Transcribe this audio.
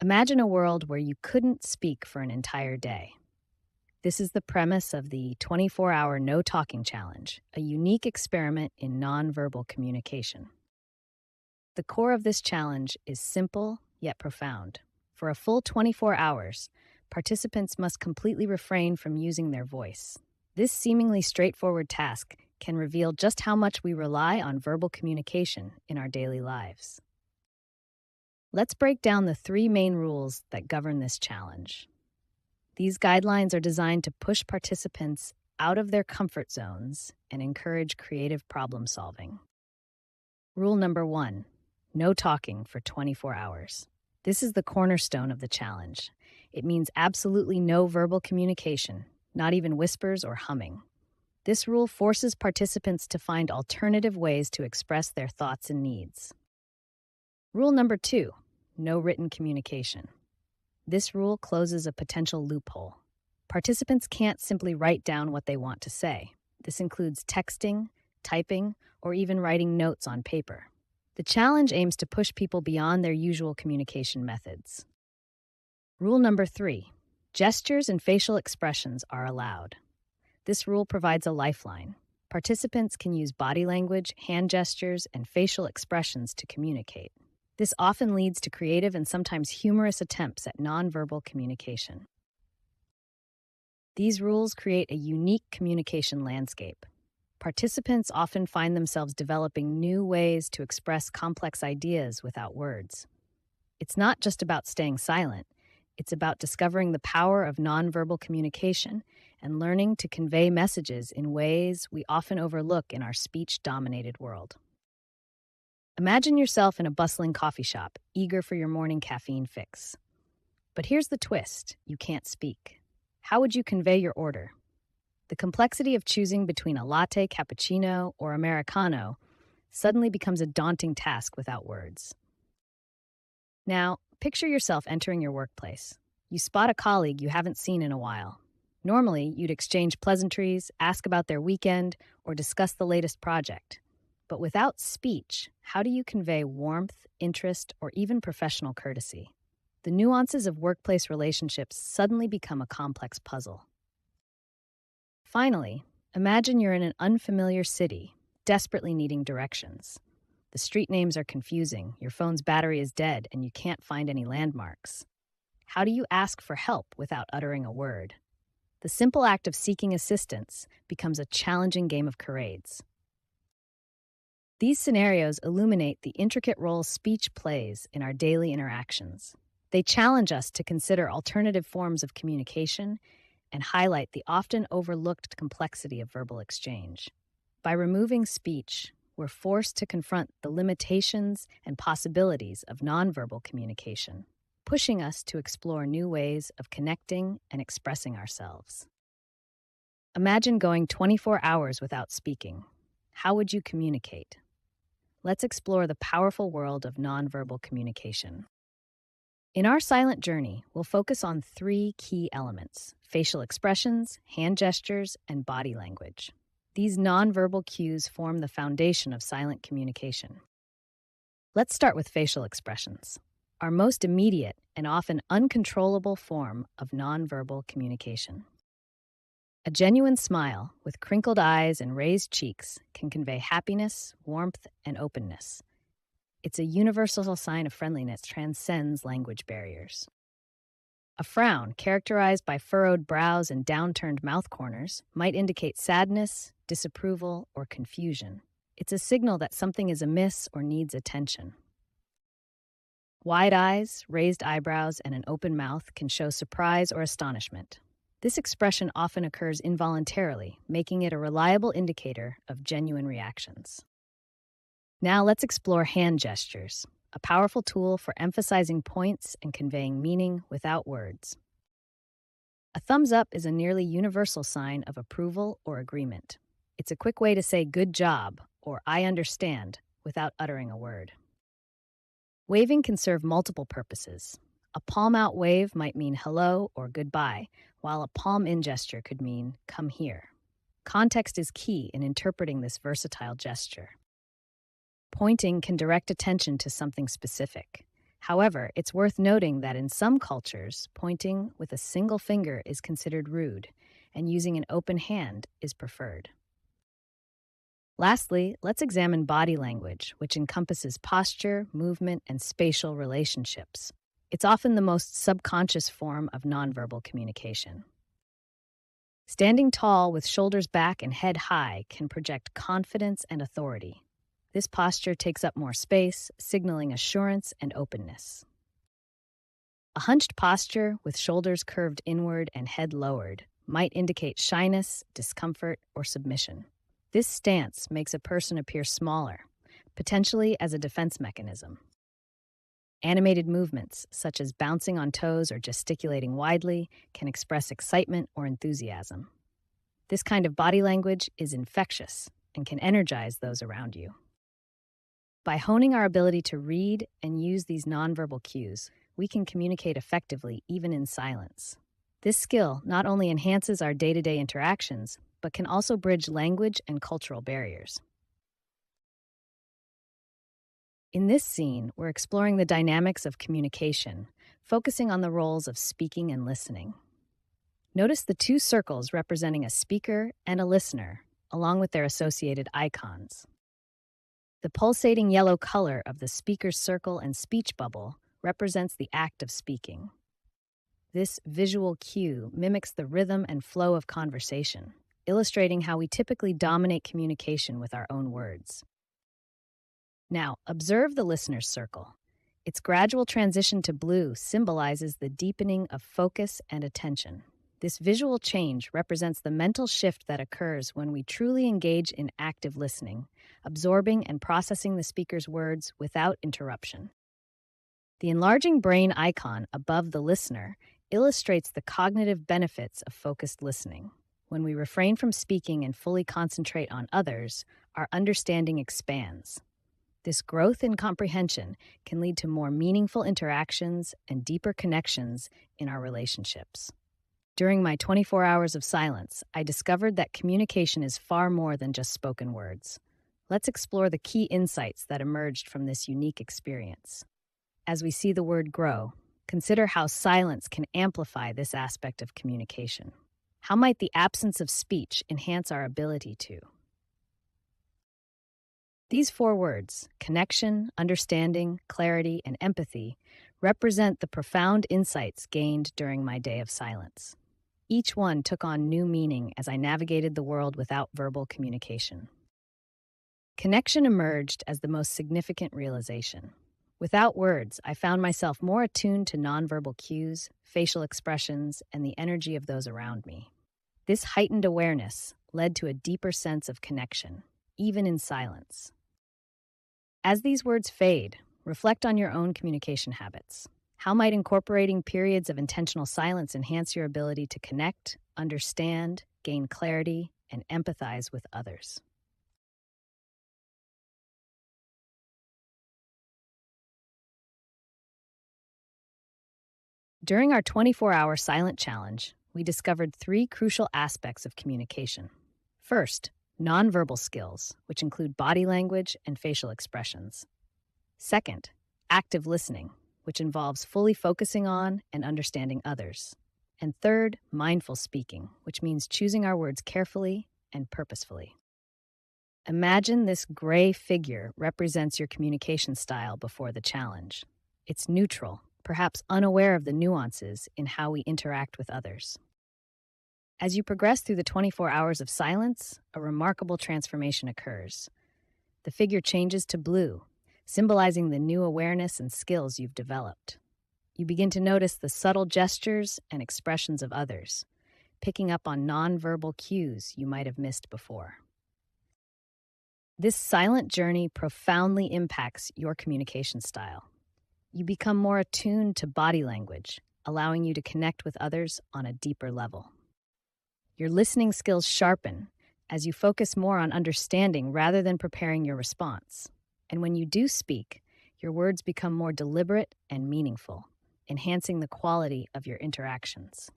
Imagine a world where you couldn't speak for an entire day. This is the premise of the 24-hour no talking challenge, a unique experiment in nonverbal communication. The core of this challenge is simple yet profound. For a full 24 hours, participants must completely refrain from using their voice. This seemingly straightforward task can reveal just how much we rely on verbal communication in our daily lives. Let's break down the 3 main rules that govern this challenge. These guidelines are designed to push participants out of their comfort zones and encourage creative problem solving. Rule number 1, no talking for 24 hours. This is the cornerstone of the challenge. It means absolutely no verbal communication, not even whispers or humming. This rule forces participants to find alternative ways to express their thoughts and needs. Rule number 2, no written communication. This rule closes a potential loophole. Participants can't simply write down what they want to say. This includes texting, typing, or even writing notes on paper. The challenge aims to push people beyond their usual communication methods. Rule number 3, gestures and facial expressions are allowed. This rule provides a lifeline. Participants can use body language, hand gestures, and facial expressions to communicate. This often leads to creative and sometimes humorous attempts at nonverbal communication. These rules create a unique communication landscape. Participants often find themselves developing new ways to express complex ideas without words. It's not just about staying silent. It's about discovering the power of nonverbal communication and learning to convey messages in ways we often overlook in our speech-dominated world. Imagine yourself in a bustling coffee shop, eager for your morning caffeine fix. But here's the twist: you can't speak. How would you convey your order? The complexity of choosing between a latte, cappuccino, or Americano suddenly becomes a daunting task without words. Now, picture yourself entering your workplace. You spot a colleague you haven't seen in a while. Normally, you'd exchange pleasantries, ask about their weekend, or discuss the latest project. But without speech, how do you convey warmth, interest, or even professional courtesy? The nuances of workplace relationships suddenly become a complex puzzle. Finally, imagine you're in an unfamiliar city, desperately needing directions. The street names are confusing, your phone's battery is dead, and you can't find any landmarks. How do you ask for help without uttering a word? The simple act of seeking assistance becomes a challenging game of charades. These scenarios illuminate the intricate role speech plays in our daily interactions. They challenge us to consider alternative forms of communication and highlight the often overlooked complexity of verbal exchange. By removing speech, we're forced to confront the limitations and possibilities of nonverbal communication, pushing us to explore new ways of connecting and expressing ourselves. Imagine going 24 hours without speaking. How would you communicate? Let's explore the powerful world of nonverbal communication. In our silent journey, we'll focus on 3 key elements: facial expressions, hand gestures, and body language. These nonverbal cues form the foundation of silent communication. Let's start with facial expressions, our most immediate and often uncontrollable form of nonverbal communication. A genuine smile with crinkled eyes and raised cheeks can convey happiness, warmth, and openness. It's a universal sign of friendliness that transcends language barriers. A frown, characterized by furrowed brows and downturned mouth corners, might indicate sadness, disapproval, or confusion. It's a signal that something is amiss or needs attention. Wide eyes, raised eyebrows, and an open mouth can show surprise or astonishment. This expression often occurs involuntarily, making it a reliable indicator of genuine reactions. Now let's explore hand gestures, a powerful tool for emphasizing points and conveying meaning without words. A thumbs up is a nearly universal sign of approval or agreement. It's a quick way to say "good job" or "I understand" without uttering a word. Waving can serve multiple purposes. A palm-out wave might mean hello or goodbye, while a palm-in gesture could mean come here. Context is key in interpreting this versatile gesture. Pointing can direct attention to something specific. However, it's worth noting that in some cultures, pointing with a single finger is considered rude, and using an open hand is preferred. Lastly, let's examine body language, which encompasses posture, movement, and spatial relationships. It's often the most subconscious form of nonverbal communication. Standing tall with shoulders back and head high can project confidence and authority. This posture takes up more space, signaling assurance and openness. A hunched posture with shoulders curved inward and head lowered might indicate shyness, discomfort, or submission. This stance makes a person appear smaller, potentially as a defense mechanism. Animated movements, such as bouncing on toes or gesticulating widely, can express excitement or enthusiasm. This kind of body language is infectious and can energize those around you. By honing our ability to read and use these nonverbal cues, we can communicate effectively even in silence. This skill not only enhances our day-to-day interactions, but can also bridge language and cultural barriers. In this scene, we're exploring the dynamics of communication, focusing on the roles of speaking and listening. Notice the two circles representing a speaker and a listener, along with their associated icons. The pulsating yellow color of the speaker's circle and speech bubble represents the act of speaking. This visual cue mimics the rhythm and flow of conversation, illustrating how we typically dominate communication with our own words. Now, observe the listener's circle. Its gradual transition to blue symbolizes the deepening of focus and attention. This visual change represents the mental shift that occurs when we truly engage in active listening, absorbing and processing the speaker's words without interruption. The enlarging brain icon above the listener illustrates the cognitive benefits of focused listening. When we refrain from speaking and fully concentrate on others, our understanding expands. This growth in comprehension can lead to more meaningful interactions and deeper connections in our relationships. During my 24 hours of silence, I discovered that communication is far more than just spoken words. Let's explore the key insights that emerged from this unique experience. As we see the word grow, consider how silence can amplify this aspect of communication. How might the absence of speech enhance our ability to? These four words, connection, understanding, clarity, and empathy, represent the profound insights gained during my day of silence. Each one took on new meaning as I navigated the world without verbal communication. Connection emerged as the most significant realization. Without words, I found myself more attuned to nonverbal cues, facial expressions, and the energy of those around me. This heightened awareness led to a deeper sense of connection, even in silence. As these words fade, reflect on your own communication habits. How might incorporating periods of intentional silence enhance your ability to connect, understand, gain clarity, and empathize with others? During our 24-hour silent challenge, we discovered three crucial aspects of communication. First, nonverbal skills, which include body language and facial expressions. Second, active listening, which involves fully focusing on and understanding others. And third, mindful speaking, which means choosing our words carefully and purposefully. Imagine this gray figure represents your communication style before the challenge. It's neutral, perhaps unaware of the nuances in how we interact with others. As you progress through the 24 hours of silence, a remarkable transformation occurs. The figure changes to blue, symbolizing the new awareness and skills you've developed. You begin to notice the subtle gestures and expressions of others, picking up on nonverbal cues you might have missed before. This silent journey profoundly impacts your communication style. You become more attuned to body language, allowing you to connect with others on a deeper level. Your listening skills sharpen as you focus more on understanding rather than preparing your response. And when you do speak, your words become more deliberate and meaningful, enhancing the quality of your interactions.